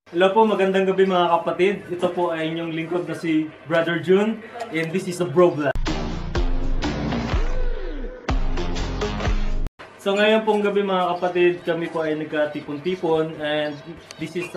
Hello po, magandang gabi mga kapatid. Ito po ay inyong lingkod na si Brother June, and this is a Bro Vlog. So ngayon pong gabi mga kapatid, kami po ay nagkatipon-tipon, and this is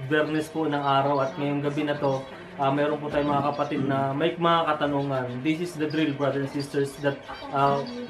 Bernes po ng araw, at ngayong gabi na to, mayroon po tayong mga kapatid na may mga katanungan. This is the drill, brothers and sisters, that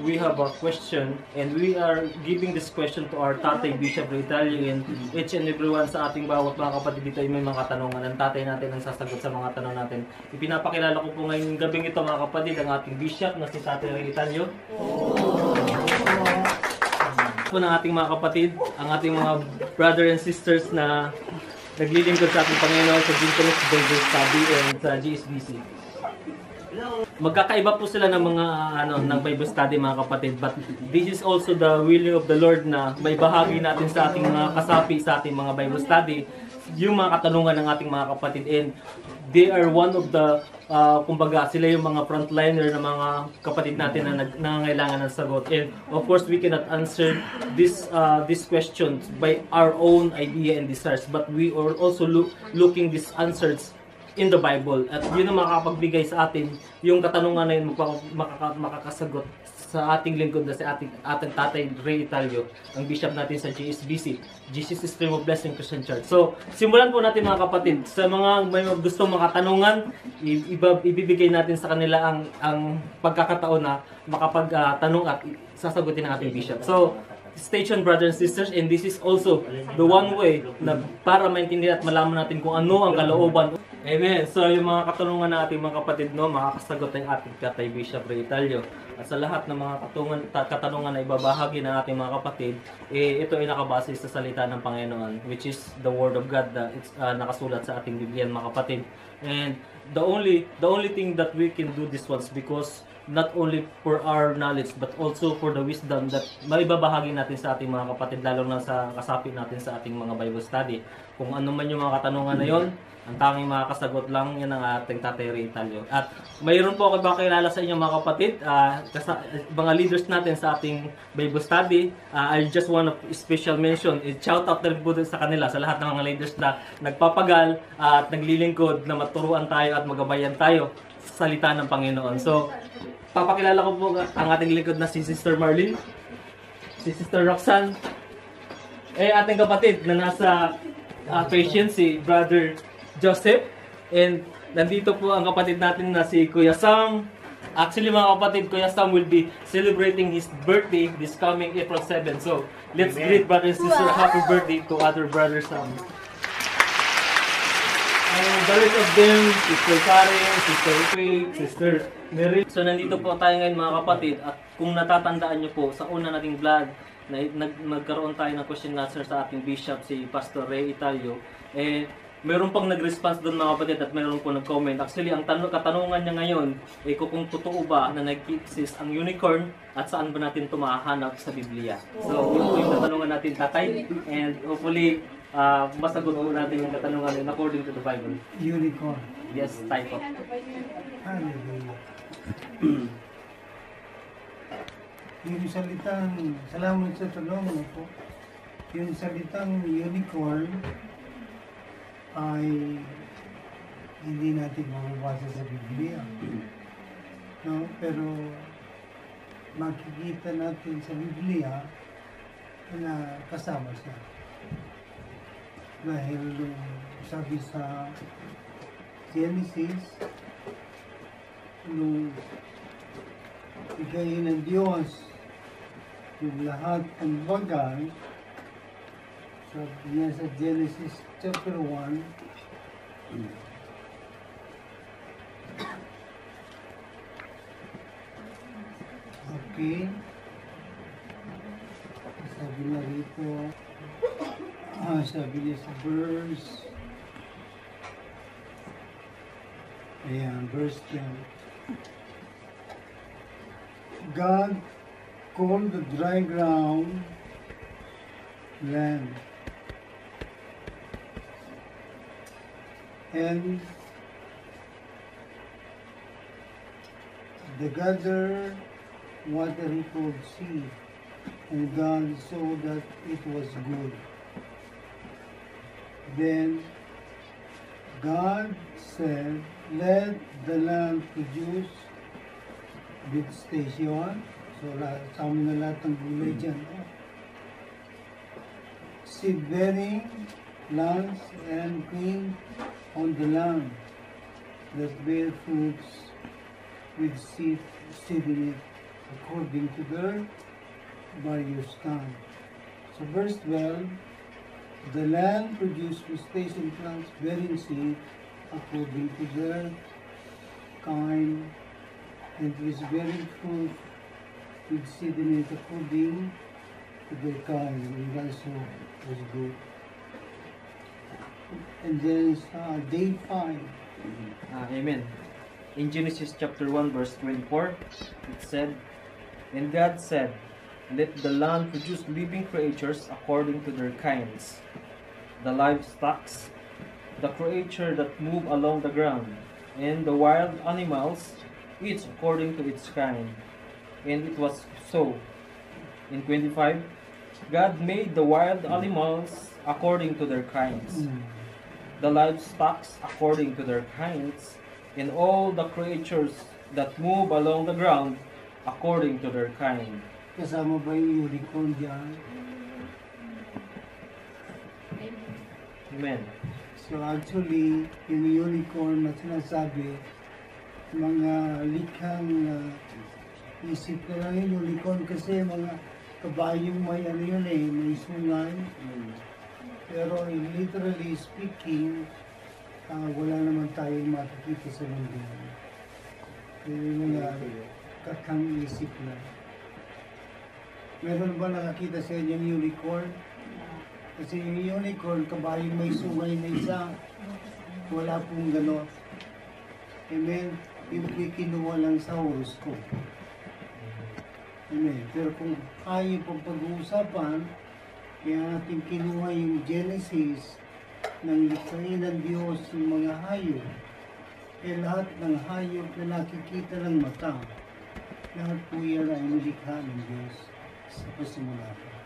we have a question, and we are giving this question to our tatay Bishop Italio, and each and everyone sa ating bawat mga kapatid dito ay may mga katanungan. Ang tatay natin ang sasagot sa mga tanong natin. Ipinapakilala ko po ngayong gabing ito mga kapatid ang ating Bishop na si Tatay Italio. Po ng ating mga kapatid, ang ating mga brother and sisters na naglilingkod sa ating Panginoon sa Gentiles Bible Study and sa GSBC. Magkakaiba po sila ng mga ng Bible Study mga kapatid, but this is also the willing of the Lord na may bahagi natin sa ating mga kasapi sa ating mga Bible Study yung mga katanungan ng ating mga kapatid, and they are one of the kumbaga sila yung mga frontliner ng mga kapatid natin na nangangailangan ng sagot. And of course we cannot answer these questions by our own idea and desires, but we are also looking these answers in the Bible, at yun ang makapagbigay sa atin yung katanungan na yun makakasagot sa ating lingkod na si ating tatay Ray Italio, ang bishop natin sa GSBC, Jesus Stream of Blessing Christian Church. So, simulan po natin mga kapatid. Sa mga may gustong makatanungan, ibibigay natin sa kanila ang pagkakataon na makapagtanong at sasagutin ng ating bishop. So, stay tuned brothers and sisters, and this is also the one way na para maintindihan at malaman natin kung ano ang kalooban. Amen. So yung mga katanungan ng ating mga kapatid, no, makakasagot ng ating tatay Bishop Ray Italio. At sa lahat ng mga katanungan na ibabahagi ng ating mga kapatid, ito ay nakabase sa salita ng Panginoon, which is the Word of God na nakasulat sa ating Biblia mga kapatid. And the only thing that we can do this was because not only for our knowledge but also for the wisdom that maibabahagi natin sa ating mga kapatid, lalo na sa kasapi natin sa ating mga Bible study. Kung ano man yung mga katanungan na yon, ang tanging makakasagot lang yan ang ating tatay Ray Italio. At mayroon po ako makakilala sa inyo mga kapatid, mga leaders natin sa ating Bible study. I just want to special mention, shout out na rin po sa kanila, sa lahat ng mga leaders na nagpapagal at naglilingkod na maturuan tayo at magabayan tayo sa salita ng Panginoon. So, papakilala ko po ang ating lingkod na si Sister Marlene, si Sister Roxanne, ating kapatid na nasa patient, si Brother Joseph, and nandito po ang kapatid natin na si Kuya Sam. Actually mga kapatid, Kuya Sam will be celebrating his birthday this coming April 7. So, let's greet Brother and Sister happy birthday to other Brother Sam. The rest of them, Sister Karen, Sister Faye, Sister Mary. So nandito po tayo ngayon mga kapatid, at kung natatandaan nyo po sa una nating vlog, nagkaroon tayo ng question and answer sa ating bishop, si Pastor Ray Italio. Mayroon pang nag-response doon mga kapatid, at mayroon po nag-comment. Actually, ang katanungan niya ngayon ay kung totoo ba na nag-exist ang unicorn at saan ba natin ito mahahanap sa Biblia. So, yun po yung katanungan natin tatay, and hopefully, masagot po natin yung katanungan yun according to the Bible. Unicorn. Yes, type of. Hallelujah. Yung salitang, salamat sa tulong mo po, yung salitang unicorn ay hindi natin mababasa sa Biblia. No? Pero makikita natin sa Biblia na kasama siya. Dahil sabi sa Genesis, nung ikayin ng Diyos yung lahat ng bagay, sabi niya sa Genesis chapter 1, okay, sabi na rito, sabi niya sa verse, ayan, verse 10. God called the dry ground land, and the gather water he called sea, and God saw that it was good. Then God said, let the land produce vegetation. So, sama na lahat ng gulay dyan. Seed-bearing plants and green on the land that bear fruits with seed in it according to their various kind. So verse 12, the land produced vegetation plants bearing seed according to their kind, and trees bearing fruit with seed in it according to their kind. And also was good. And then day 5. Amen. In Genesis chapter 1 verse 24, it said, and God said, let the land produce living creatures according to their kinds, the livestock, the creature that move along the ground, and the wild animals, each according to its kind. And it was so. In 25, God made the wild animals according to their kinds, the livestock according to their kinds, and all the creatures that move along the ground according to their kind. Kasama ba yung unicorn dyan? Amen. So actually, yung unicorn na sinasabi, mga likhang isip na lang yung unicorn kasi mga kabayong may ano yun may sungay. Pero literally speaking, wala naman tayong makikita sa mundo. Yung mga kakang isip lang. Meron ba nakakita sa inyo yung unicorn? Kasi yung unicorn, kabayong may sungay na isa, wala pong gano'n. Amen. Yung kinuha lang sa horoscope. Amen. Pero kung ayaw pang pag-uusapan, kaya natin kinuha yung Genesis ng likhain ng Diyos yung mga hayop. Eh lahat ng hayop na nakikita ng mata, lahat po yan ay nilikha ng Diyos sa pasimula pa.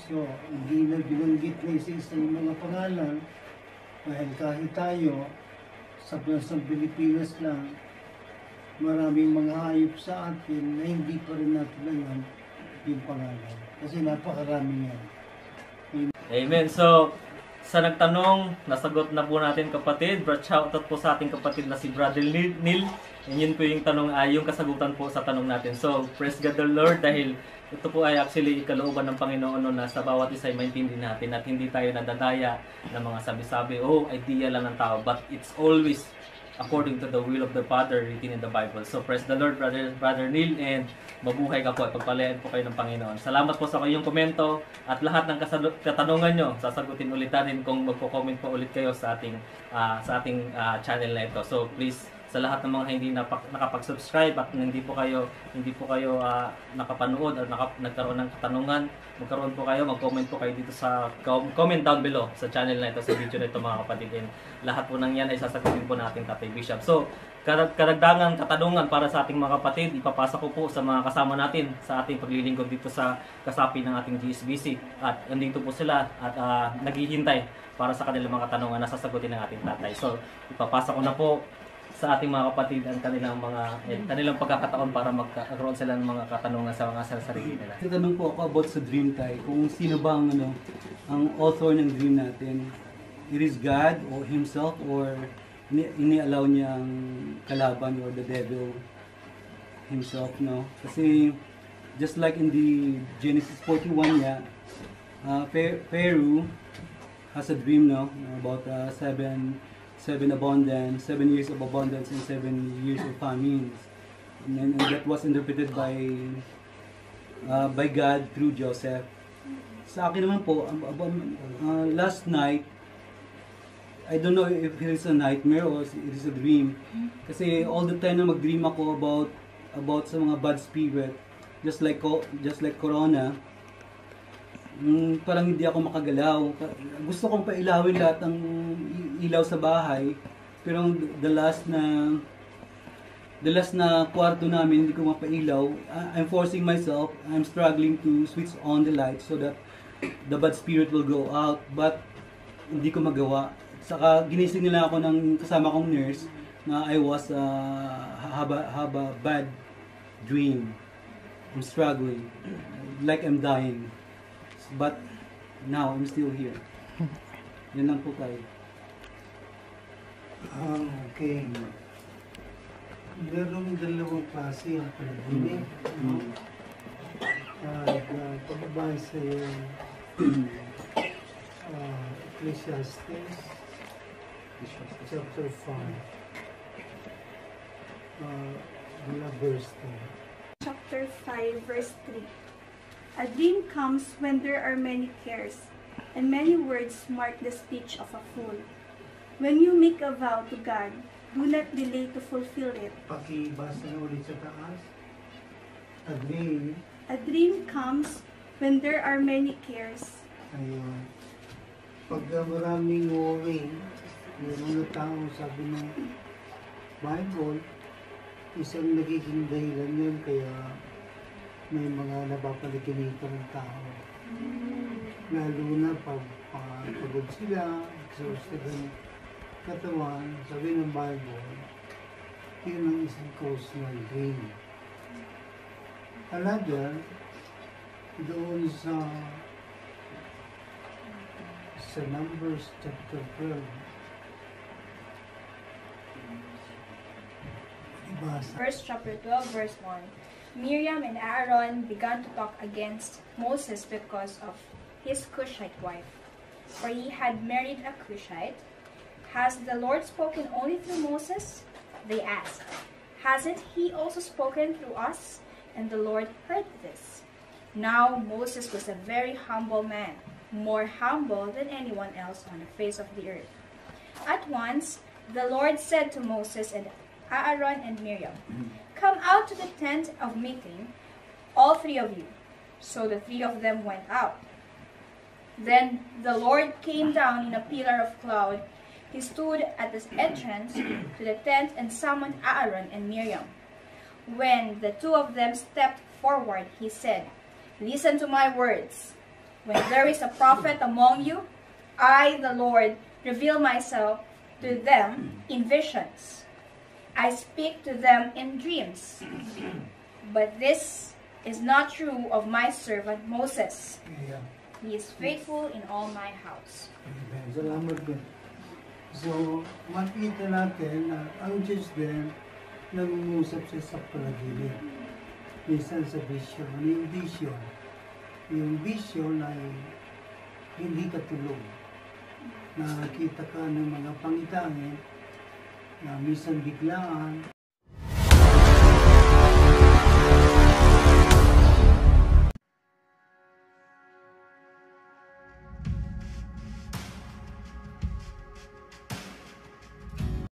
So, hindi na binanggit na isa-isa yung mga pangalan dahil kahit tayo sa Pilipinas lang, maraming mga hayop sa atin na hindi pa rin natin alam yung pangalan. Kasi napakarami yan. Amen. So, sa nagtanong, nasagot na po natin kapatid. Shoutout po sa ating kapatid na si Brother Neil. And yun po yung tanong, yung kasagutan po sa tanong natin. So, praise God the Lord dahil ito po ay actually kalooban ng Panginoon na sa bawat isa ay maintindihan natin at hindi tayo nadadaya ng mga sabi-sabi, idea lang ng tao. But it's always according to the will of the Father written in the Bible. So, praise the Lord, Brother Neil, and mabuhay ka po at pagpalain po kayo ng Panginoon. Salamat po sa kayong komento at lahat ng katanungan nyo, sasagutin ulit natin kung magko-comment po ulit kayo sa ating channel na ito. So, please, sa lahat ng mga hindi nakapag-subscribe at hindi po kayo nakapanood or nagkaroon ng katanungan, magkaroon po kayo, mag-comment po kayo dito sa comment down below sa channel na ito, sa video na ito mga kapatid. And lahat po ng yan ay sasagutin po natin Tatay Bishop. So, karagdagang katanungan para sa ating mga kapatid, ipapasa ko po sa mga kasama natin sa ating paglilingkod dito sa kasapi ng ating GSBC. At andito po sila at naghihintay para sa kanilang mga katanungan na sasagutin ng ating tatay. So, ipapasa ko na po sa ating mga kapatid ang kanilang pagkakataon para magkaroon sila ng mga katanungan sa mga sarili nila. Tatanong po ako about sa dream tayo, kung sino ba ang author ng dream natin. It is God or Himself or ini-allow niya ang kalaban or the devil himself, no? Kasi just like in the Genesis 41 Pharaoh has a dream, no? About 7 years of abundance and 7 years of famines. And that was interpreted by God through Joseph. Sa akin naman po, last night, I don't know if it is a nightmare or it is a dream. Kasi all the time na mag-dream ako about sa mga bad spirit, just like Corona, parang hindi ako makagalaw. Gusto kong pailawin lahat ng ilaw sa bahay, pero the last na kwarto namin hindi ko mapailaw. I'm forcing myself, I'm struggling to switch on the light so that the bad spirit will go out. But hindi ko magawa. Saka ginising nila ako ng kasama kong nurse na I was have a bad dream. I'm struggling, like I'm dying. But now I'm still here. Yan lang po tayo. Okay. Merong dalawang klase ang panaginip. Pagbabasa yung Ecclesiastes chapter 5 mula verse 10. Chapter 5, verse 3. A dream comes when there are many cares, and many words mark the speech of a fool. When you make a vow to God, do not delay to fulfill it. Pakibasa na ulit sa taas. A dream, A dream comes when there are many cares. ayun. Pagka maraming worry, meron na tao sabi ng Bible, isang nagiging dahilan yun kaya may mga napapalikinita ng tao. Lalo na pag pagod sila, exhausted ang katawan, sabi ng Bible, yun ang isang cause ng dream. Another, doon sa Numbers chapter 12, ibasa. Verse chapter 12, verse 1. Miriam and Aaron began to talk against Moses because of his Cushite wife, for he had married a Cushite. Has the Lord spoken only through Moses? They asked. Hasn't he also spoken through us? And the Lord heard this. Now Moses was a very humble man, more humble than anyone else on the face of the earth. At once the Lord said to Moses and Aaron and Miriam, "Come out to the tent of meeting, all three of you." So the three of them went out. Then the Lord came down in a pillar of cloud. He stood at the entrance to the tent and summoned Aaron and Miriam. When the two of them stepped forward, he said, "Listen to my words. When there is a prophet among you, I, the Lord, reveal myself to them in visions. I speak to them in dreams. But this is not true of my servant Moses. Yeah. He is faithful in all my house." Amen. Salamat din. So, makita natin na ang Diyos din nangungusap siya sa panaginip. Minsan sa vision. Ano yung vision? Yung vision ay hindi katulog. Nakakita ka ng mga pangitangin na minsan biglaan,